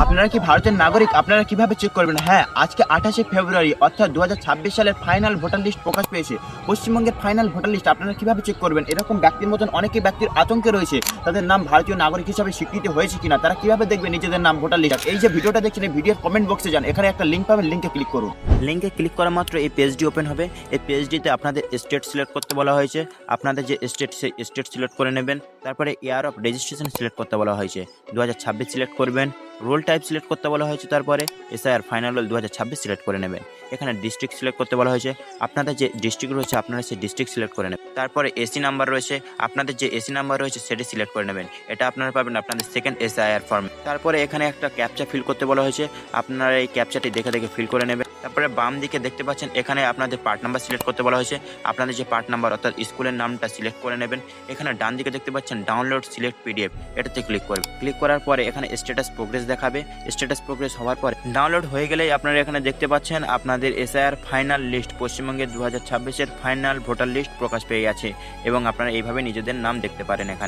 আপনারা কি ভারতের নাগরিক? আপনারা কিভাবে চেক করবেন? হ্যাঁ, আজকে 28শে ফেব্রুয়ারি অর্থাৎ 2026 সালের ফাইনাল ভোটার লিস্ট প্রকাশ পেয়েছে। পশ্চিমবঙ্গের ফাইনাল ভোটার লিস্ট আপনারা কিভাবে চেক করবেন? এরকম ব্যক্তির মতন অনেকে ব্যক্তির আতঙ্কে রয়েছে, তাদের নাম ভারতীয় নাগরিক হিসাবে স্বীকৃতি হয়েছে কিনা, তারা কিভাবে দেখবে নিজেদের নাম ভোটার লিস্ট? এই যে ভিডিওটা দেখছেন, এই ভিডিওর কমেন্ট বক্সে যান, এখানে একটা লিঙ্ক পাবেন, লিঙ্কে ক্লিক করুন। লিঙ্কে ক্লিক করা মাত্র এই পেজটি ওপেন হবে। এই পেজটিতে আপনাদের স্টেট সিলেক্ট করতে বলা হয়েছে। আপনাদের যে স্টেট, সেই স্টেট সিলেক্ট করে নেবেন। তারপরে ইয়ার অফ রেজিস্ট্রেশন সিলেক্ট করতে বলা হয়েছে, 2026 সিলেক্ট করবেন। রোল টাইপ সিলেক্ট করতে বলা হয়েছে, তারপরে এসআইআর ফাইনাল রোল 2026 সিলেক্ট করে নেবেন। এখানে ডিস্ট্রিক্ট সিলেক্ট করতে বলা হয়েছে, আপনাদের যে ডিস্ট্রিক্ট রয়েছে আপনারা সেই ডিস্ট্রিক্ট সিলেক্ট করে নেবেন। তারপরে এসি নাম্বার রয়েছে, আপনাদের যে এসি নাম্বার রয়েছে সেটি সিলেক্ট করে নেবেন। এটা আপনারা পাবেন আপনাদের সেকেন্ড এসআইআর ফর্মে। তারপরে এখানে একটা ক্যাপচা ফিল করতে বলা হয়েছে, আপনারা এই ক্যাপচাটি দেখে দেখে ফিল করে নেবেন। তারপরে বাম দিকে দেখতে পাচ্ছেন এখানে আপনাদের পার্ট নাম্বার সিলেক্ট করতে বলা হয়েছে, আপনাদের যে পার্ট নাম্বার অর্থাৎ স্কুলের নামটা সিলেক্ট করে নেবেন। এখানে ডান দিকে দেখতে পাচ্ছেন ডাউনলোড সিলেক্ট পিডিএফ, এটাতে ক্লিক করবেন। ক্লিক করার পরে এখানে স্ট্যাটাস প্রোগ্রেস দেখাবে। স্ট্যাটাস প্রোগ্রেস হওয়ার পরে ডাউনলোড হয়ে গেলেই আপনারা এখানে দেখতে পাচ্ছেন আপনাদের এসআইআর ফাইনাল লিস্ট, পশ্চিমবঙ্গের 2026-এর ফাইনাল ভোটার লিস্ট প্রকাশ পেয়ে গেছে এবং আপনারা এইভাবে নিজেদের নাম দেখতে পারেন এখানে।